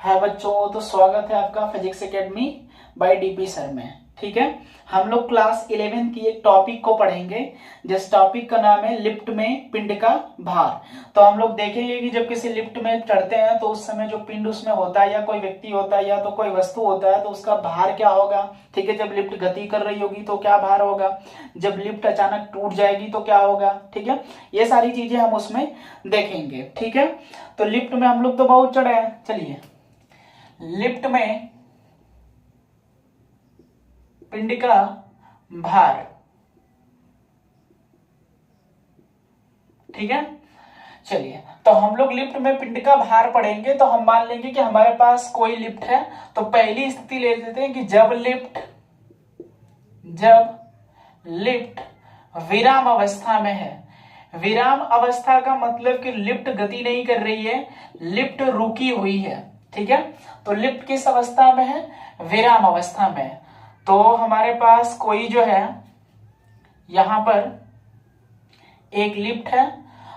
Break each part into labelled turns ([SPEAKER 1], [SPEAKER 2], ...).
[SPEAKER 1] है बच्चों, तो स्वागत है आपका physics academy by DP sir में। ठीक है, हम लोग क्लास 11 की एक टॉपिक को पढ़ेंगे जिस टॉपिक का नाम है लिफ्ट में पिंड का भार। तो हम लोग देखेंगे कि जब किसी लिफ्ट में चढ़ते हैं तो उस समय जो पिंड उसमें होता है या कोई व्यक्ति होता है या तो कोई वस्तु होता है तो उसका भार क्या होगा। ठीक है, जब लिफ्ट गति कर रही होगी तो क्या भार होगा, जब लिफ्ट अचानक टूट जाएगी तो क्या होगा। ठीक है, ये सारी चीजें हम उसमें देखेंगे। ठीक है, तो लिफ्ट में हम लोग तो बहुत चढ़े हैं। चलिए, लिफ्ट में पिंड का भार। ठीक है, चलिए, तो हम लोग लिफ्ट में पिंड का भार पढ़ेंगे। तो हम मान लेंगे कि हमारे पास कोई लिफ्ट है। तो पहली स्थिति ले लेते हैं कि जब लिफ्ट विराम अवस्था में है। विराम अवस्था का मतलब कि लिफ्ट गति नहीं कर रही है, लिफ्ट रुकी हुई है। ठीक है, तो लिफ्ट किस अवस्था में है, विराम अवस्था में है। तो हमारे पास कोई जो है यहां पर एक लिफ्ट है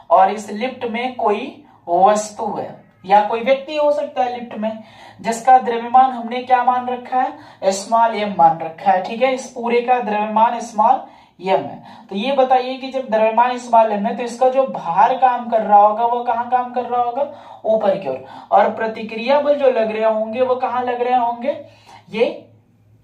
[SPEAKER 1] और इस लिफ्ट में कोई वस्तु है या कोई व्यक्ति हो सकता है लिफ्ट में, जिसका द्रव्यमान हमने क्या मान रखा है, स्मॉल एम मान रखा है। ठीक है, इस पूरे का द्रव्यमान स्मॉल एम है। तो ये बताइए कि जब द्रव्यमान स्मॉल एम है तो इसका जो भार काम कर रहा होगा वो कहाँ काम कर रहा होगा, ऊपर की ओर। और प्रतिक्रिया बल जो लग रहे होंगे वो कहाँ लग रहे होंगे, ये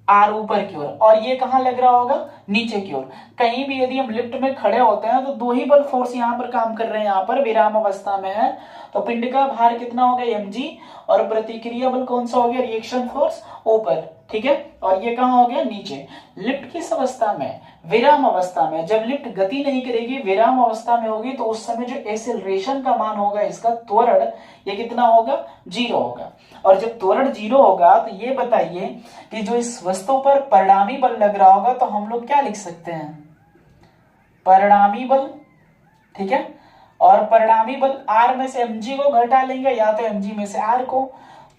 [SPEAKER 1] आर ऊपर की ओर, और ये कहां लग रहा होगा, नीचे की ओर। कहीं भी यदि हम लिफ्ट में खड़े होते हैं तो दो ही बल फोर्स यहां पर काम कर रहे हैं, यहां पर विराम अवस्था में है। तो पिंड का भार कितना हो गया, mg, और प्रतिक्रिया बल कौन सा हो गया, रिएक्शन फोर्स ऊपर। ठीक है, और ये कहां हो गया, नीचे। लिफ्ट किस अवस्था में, विराम अवस्था में। जब लिफ्ट गति नहीं करेगी, विराम अवस्था में होगी, तो उस समय जो एक्सेलरेशन का मान होगा, इसका त्वरण, ये कितना होगा, 0 होगा। और जब त्वरण 0 होगा तो ये बताइए कि जो इस वस्तु पर परिणामी बल लग रहा होगा तो हम लोग क्या लिख सकते हैं, परिणामी बल। ठीक है, और परिणामी बल r में से mg को घटा लेंगे या तो mg में से r को।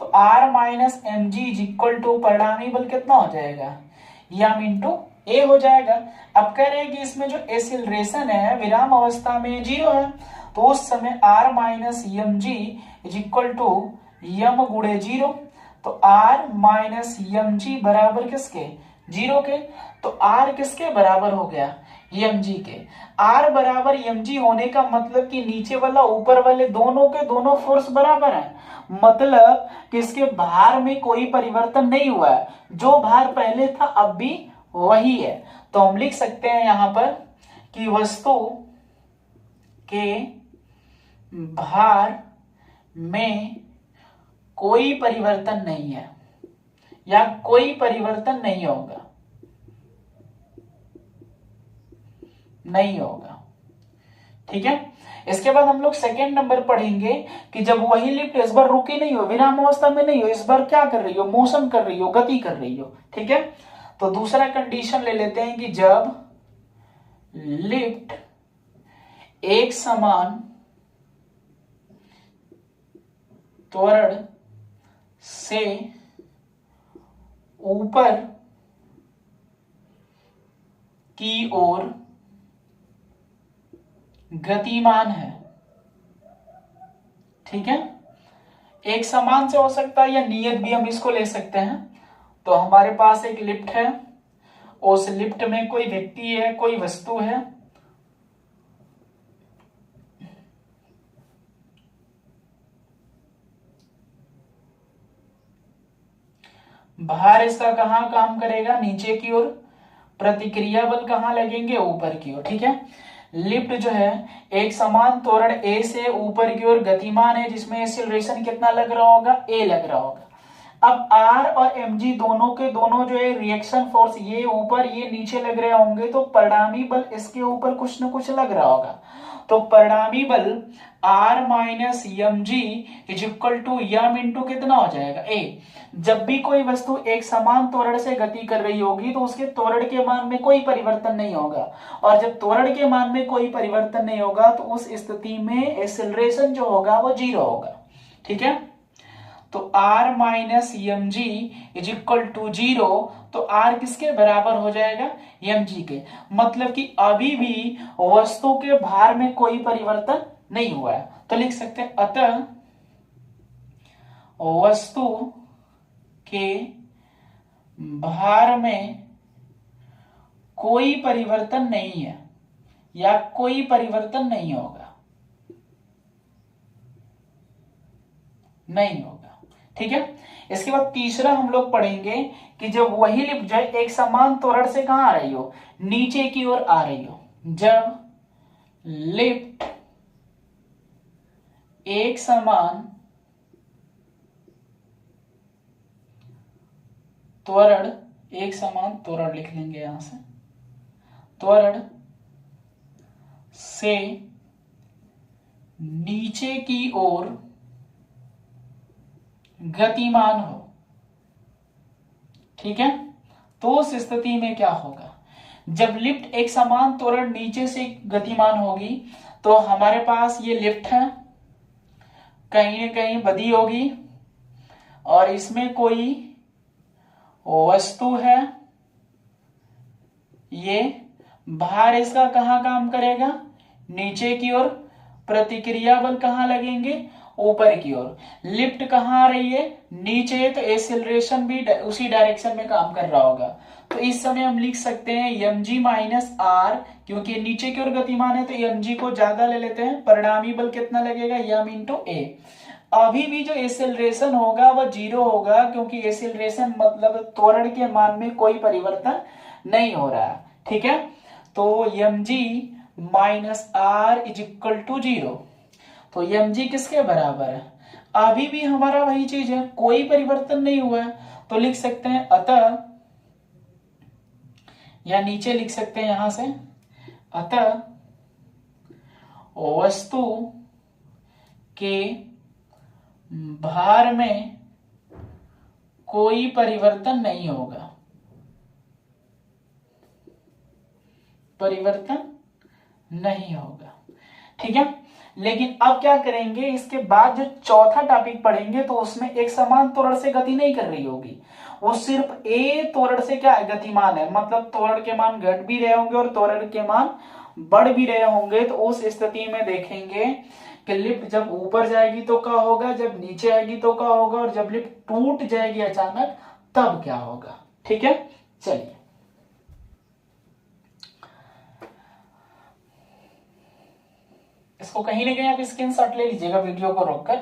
[SPEAKER 1] तो r minus M G is equal to परिणामी बल कितना हो जाएगा, m इंटू ए हो जाएगा। अब कह रहे हैं कि इसमें जो एक्सीलरेशन है विराम अवस्था में 0 है, तो उस समय r minus M G is equal to M गुणे 0। तो r माइनस एम जी बराबर किसके, 0 के। तो r किसके बराबर हो गया, एम जी के। r बराबर एम जी होने का मतलब कि नीचे वाला ऊपर वाले दोनों के दोनों फोर्स बराबर है, मतलब कि इसके भार में कोई परिवर्तन नहीं हुआ है, जो भार पहले था अब भी वही है। तो हम लिख सकते हैं यहां पर कि वस्तु के भार में कोई परिवर्तन नहीं है या कोई परिवर्तन नहीं होगा, नहीं होगा। ठीक है, इसके बाद हम लोग सेकेंड नंबर पढ़ेंगे कि जब वही लिफ्ट इस बार रुकी नहीं हो, विराम अवस्था में नहीं हो, इस बार क्या कर रही हो, मोशन कर रही हो, गति कर रही हो। ठीक है, तो दूसरा कंडीशन ले लेते हैं कि जब लिफ्ट एक समान त्वरण से ऊपर की ओर गतिमान है। ठीक है, एक समान से हो सकता है या नियत भी हम इसको ले सकते हैं। तो हमारे पास एक लिफ्ट है, उस लिफ्ट में कोई व्यक्ति है, कोई वस्तु है, भार इसका कहां काम करेगा, नीचे की ओर। प्रतिक्रिया बल कहां लगेंगे, ऊपर की ओर। ठीक है, लिफ्ट जो है एक समान त्वरण ए से ऊपर की ओर गतिमान है, जिसमें एक्सीलरेशन कितना लग रहा होगा, ए लग रहा होगा। अब r और mg दोनों के दोनों जो है रिएक्शन फोर्स, ये ऊपर ये नीचे लग रहे होंगे, तो परिणामी बल इसके ऊपर कुछ न कुछ लग रहा होगा। तो परिणामी बल r minus M G is equal to M into कितना हो जाएगा, ए। जब भी कोई वस्तु एक समान त्वरण से गति कर रही होगी तो उसके त्वरण के मान में कोई परिवर्तन नहीं होगा, और जब त्वरण के मान में कोई परिवर्तन नहीं होगा तो उस स्थिति में एक्सेलरेशन जो होगा वो 0 होगा। ठीक है, तो r minus M G is equal to 0, तो r किसके बराबर हो जाएगा, एम जी के। मतलब कि अभी भी वस्तु के भार में कोई परिवर्तन नहीं हुआ है। तो लिख सकते हैं अतः वस्तु के भार में कोई परिवर्तन नहीं है या कोई परिवर्तन नहीं होगा, नहीं होगा। ठीक है। इसके बाद तीसरा हम लोग पढ़ेंगे कि जब वही लिफ्ट जो है एक समान त्वरण से कहां आ रही हो, नीचे की ओर आ रही हो। जब लिफ्ट एक समान त्वरण, एक समान त्वरण लिख लेंगे यहां से, त्वरण से नीचे की ओर गतिमान हो। ठीक है। तो उस स्थिति में क्या होगा, जब लिफ्ट एक समान त्वरण नीचे से गतिमान होगी तो हमारे पास ये लिफ्ट है, कहीं न कहीं बधी होगी और इसमें कोई वस्तु है, ये भार इसका कहां काम करेगा, नीचे की ओर। प्रतिक्रिया बल कहां लगेंगे, ऊपर की ओर। लिफ्ट कहां आ रही है, नीचे, तो एक्सेलरेशन भी उसी डायरेक्शन में काम कर रहा होगा। तो इस समय हम लिख सकते हैं mg माइनस आर, क्योंकि नीचे की ओर गतिमान है तो mg को ज्यादा ले लेते हैं। परिणामी बल कितना लगेगा, m इंटू ए। अभी भी जो एक्सेलरेशन होगा वह 0 होगा, क्योंकि एक्सेलरेशन मतलब त्वरण के मान में कोई परिवर्तन नहीं हो रहा है। ठीक है। तो mg minus R is equal to 0। तो mg किसके बराबर है, अभी भी हमारा वही चीज है, कोई परिवर्तन नहीं हुआ है। तो लिख सकते हैं अतः, या नीचे लिख सकते हैं यहां से, अतः वस्तु के भार में कोई परिवर्तन नहीं होगा, परिवर्तन नहीं होगा। ठीक है। लेकिन अब क्या करेंगे, इसके बाद जो चौथा टॉपिक पढ़ेंगे तो उसमें एक समान त्वरण से गति नहीं कर रही होगी, वो सिर्फ ए त्वरण से क्या है, गतिमान है। मतलब त्वरण के मान घट भी रहे होंगे और त्वरण के मान बढ़ भी रहे होंगे। तो उस स्थिति में देखेंगे कि लिफ्ट जब ऊपर जाएगी तो क्या होगा, जब नीचे आएगी तो क्या होगा, और जब लिफ्ट टूट जाएगी अचानक तब क्या होगा। ठीक है। चलिए, इसको कहीं ना कहीं आप स्क्रीनशॉट ले लीजिएगा वीडियो को रोककर।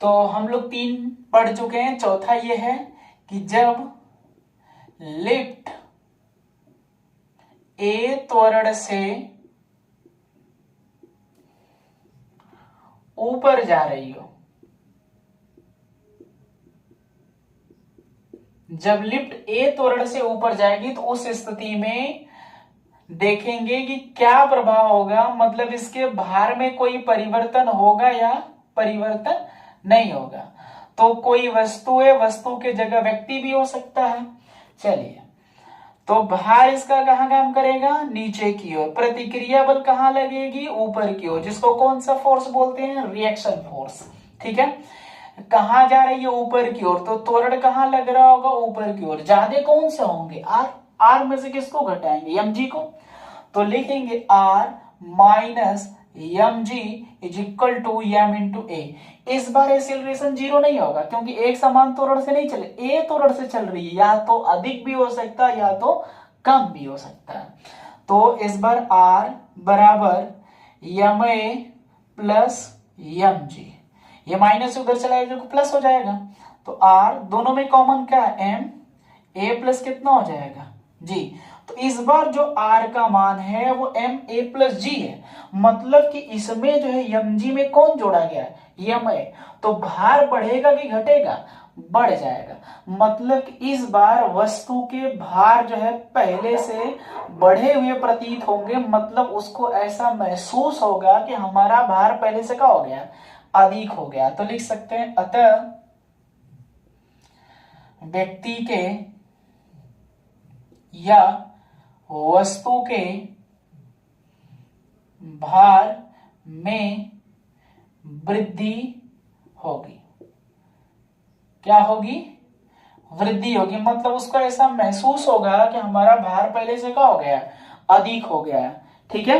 [SPEAKER 1] तो हम लोग 3 पढ़ चुके हैं। चौथा ये है कि जब लिफ्ट ए त्वरण से ऊपर जा रही हो, जब लिफ्ट ए त्वरण से ऊपर जाएगी तो उस स्थिति में देखेंगे कि क्या प्रभाव होगा, मतलब इसके भार में कोई परिवर्तन होगा या परिवर्तन नहीं होगा। तो कोई वस्तु है, वस्तु के जगह व्यक्ति भी हो सकता है। चलिए, तो भार इसका कहां काम करेगा, नीचे की ओर। प्रतिक्रिया बल कहां लगेगी, ऊपर की ओर, जिसको कौन सा फोर्स बोलते हैं, रिएक्शन फोर्स। ठीक है। कहां जा रही है, ऊपर की ओर। तो त्वरण कहां लग रहा होगा, ऊपर की ओर। ज्यादा कौन से होंगे, आर। आर में से किसको घटाएंगे, mg को। तो लिखेंगे R minus mg is equal to m into A. इस बार एक्सेलरेशन 0 नहीं होगा, क्योंकि एक समान त्वरण से नहीं चले, ए त्वरण से चल रही है। या तो अधिक भी हो सकता है या तो कम भी हो सकता है। तो इस बार r बराबर ma प्लस mg, ये माइनस उधर चला जाएगा, प्लस हो जाएगा। तो r दोनों में कॉमन क्या है, m, a प्लस कितना हो जाएगा, g। तो इस बार जो r का मान है वो m a प्लस g है। मतलब कि इसमें जो है mg में कौन जोड़ा गया है, ma। तो भार बढ़ेगा कि घटेगा, बढ़ जाएगा। मतलब कि इस बार वस्तु के भार जो है पहले से बढ़े हुए प्रतीत होंगे। मतलब उसको ऐसा महसूस होगा कि हमारा भार पहले से क्या हो गया, अधिक हो गया। तो लिख सकते हैं अतः व्यक्ति के या वस्तु के भार में वृद्धि होगी। क्या होगी, वृद्धि होगी। मतलब उसको ऐसा महसूस होगा कि हमारा भार पहले से क्या हो गया, अधिक हो गया। ठीक है।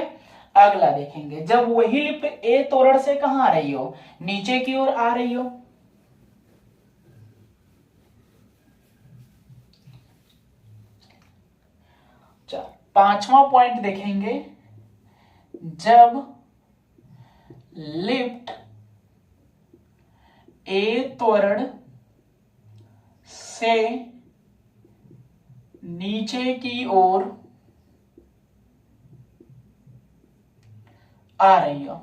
[SPEAKER 1] अगला देखेंगे, जब वही लिफ्ट ए तोरण से कहां आ रही हो, नीचे की ओर आ रही हो, पांचवा पॉइंट देखेंगे, जब लिफ्ट ए त्वरण से नीचे की ओर आ रही हो,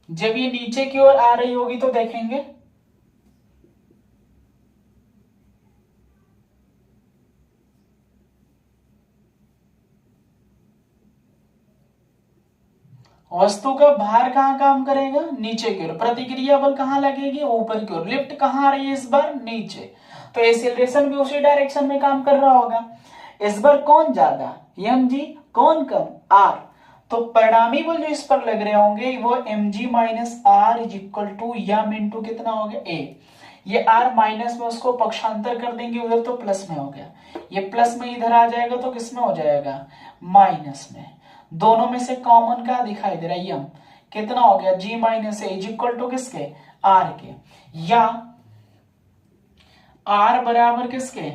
[SPEAKER 1] जब ये नीचे की ओर आ रही होगी तो देखेंगे वस्तु का भार कहां काम करेगा, नीचे की ओर, प्रतिक्रिया बल कहां लगेगी, ऊपर की ओर, लिफ्ट कहां आ रही है इस बार, नीचे, तो एक्सीलरेशन भी उसी डायरेक्शन में काम कर रहा होगा। इस बार कौन ज्यादा, एम जी, कौन कम, आर, तो परिणामी बल जो इस पर लग रहे होंगे वो M G minus R is equal to M into कितना हो गया ए, ये आर माइनस में उसको पक्षांतर कर देंगे उधर तो प्लस में हो गया, ये प्लस में इधर आ जाएगा तो किस में हो जाएगा, माइनस में, दोनों में से कॉमन का दिखाई दे रहा है यम, कितना हो गया G minus A is equal to किसके, आर के, या आर बराबर किसके,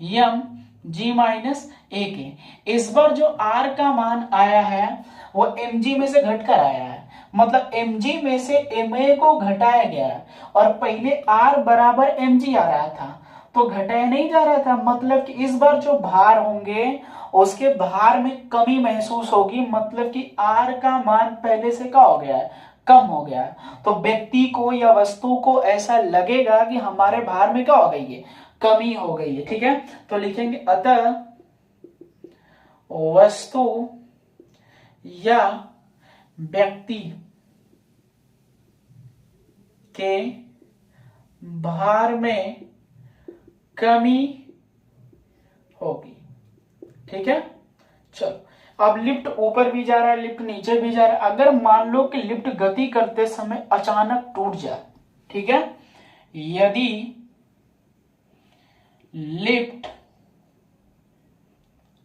[SPEAKER 1] यम जी माइनस ए के। इस बार जो आर का मान आया है वो एम जी में से घटकर आया है, मतलब एम जी में से एम ए को घटाया गया है, और पहले आर बराबर एम जी आ रहा था तो घटाया नहीं जा रहा था, मतलब कि इस बार जो भार होंगे उसके भार में कमी महसूस होगी, मतलब कि आर का मान पहले से क्या हो गया है, कम हो गया है, तो व्यक्ति को या वस्तु को ऐसा लगेगा कि हमारे भार में क्या हो गई है, कमी हो गई है, ठीक है। तो लिखेंगे अतः वस्तु या व्यक्ति के भार में कमी होगी, ठीक है। चलो अब लिफ्ट ऊपर भी जा रहा है, लिफ्ट नीचे भी जा रहा है, अगर मान लो कि लिफ्ट गति करते समय अचानक टूट जाए, ठीक है, यदि लिफ्ट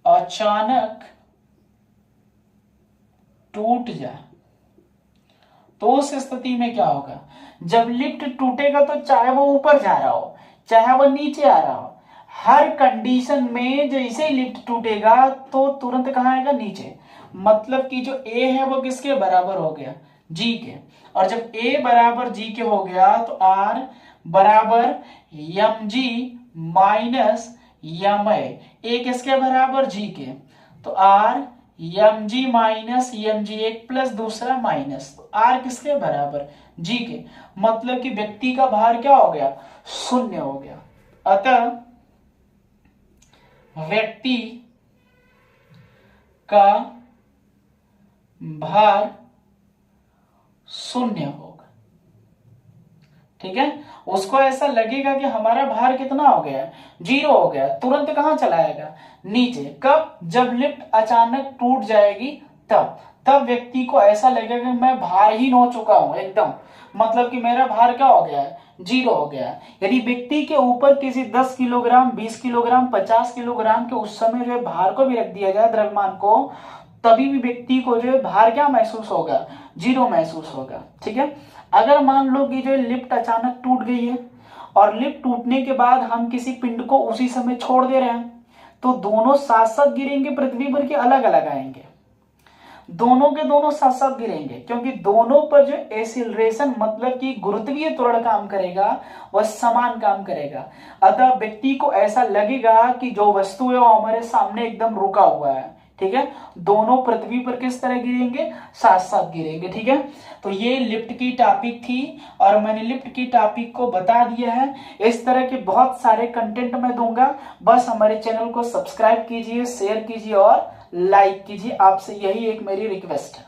[SPEAKER 1] अचानक टूट जाए तो उस स्थिति में क्या होगा, जब लिफ्ट टूटेगा तो चाहे वो ऊपर जा रहा हो चाहे वो नीचे आ रहा हो, हर कंडीशन में जैसे ही लिफ्ट टूटेगा तो तुरंत कहां आएगा, नीचे, मतलब कि जो ए है वो किसके बराबर हो गया, जी के, और जब ए बराबर जी के हो गया तो आर बराबर यम जी माइनस यम ए किसके बराबर, जी के, तो आर यम जी माइनस यम जी, एक प्लस दूसरा माइनस, तो आर किसके बराबर, जी के, मतलब कि व्यक्ति का भार क्या हो गया, शून्य हो गया, अतः व्यक्ति का भार शून्य होगा, ठीक है। उसको ऐसा लगेगा कि हमारा भार कितना हो गया, जीरो हो गया, तुरंत कहां चला आएगा, नीचे, कब, जब लिफ्ट अचानक टूट जाएगी तब व्यक्ति को ऐसा लगेगा कि मैं भारहीन हो चुका हूं एकदम, मतलब कि मेरा भार क्या हो गया है, जीरो हो गया। यदि व्यक्ति के ऊपर किसी 10 किलोग्राम 20 किलोग्राम 50 किलोग्राम के उस समय जो है भार को भी रख दिया जाए, द्रव्यमान को, तभी भी व्यक्ति को जो है भार क्या महसूस होगा, जीरो महसूस होगा, ठीक है। अगर मान लो कि जो लिफ्ट अचानक टूट गई है और लिफ्ट टूटने के बाद हम किसी पिंड को उसी समय छोड़ दे रहे हैं तो दोनों साथ साथ गिरेंगे, पृथ्वी पर के अलग अलग आएंगे, दोनों के दोनों साथ साथ गिरेंगे, क्योंकि दोनों पर जो एक्सीलरेशन मतलब कि गुरुत्वीय त्वरण काम करेगा वह समान काम करेगा, अतः व्यक्ति को ऐसा लगेगा कि जो वस्तु है वो हमारे सामने एकदम रुका हुआ है, ठीक है, दोनों पृथ्वी पर किस तरह गिरेंगे, साथ साथ गिरेंगे, ठीक है। तो ये लिफ्ट की टॉपिक थी और मैंने लिफ्ट की टॉपिक को बता दिया है। इस तरह के बहुत सारे कंटेंट मैं दूंगा, बस हमारे चैनल को सब्सक्राइब कीजिए, शेयर कीजिए और लाइक कीजिए, आपसे यही एक मेरी रिक्वेस्ट है।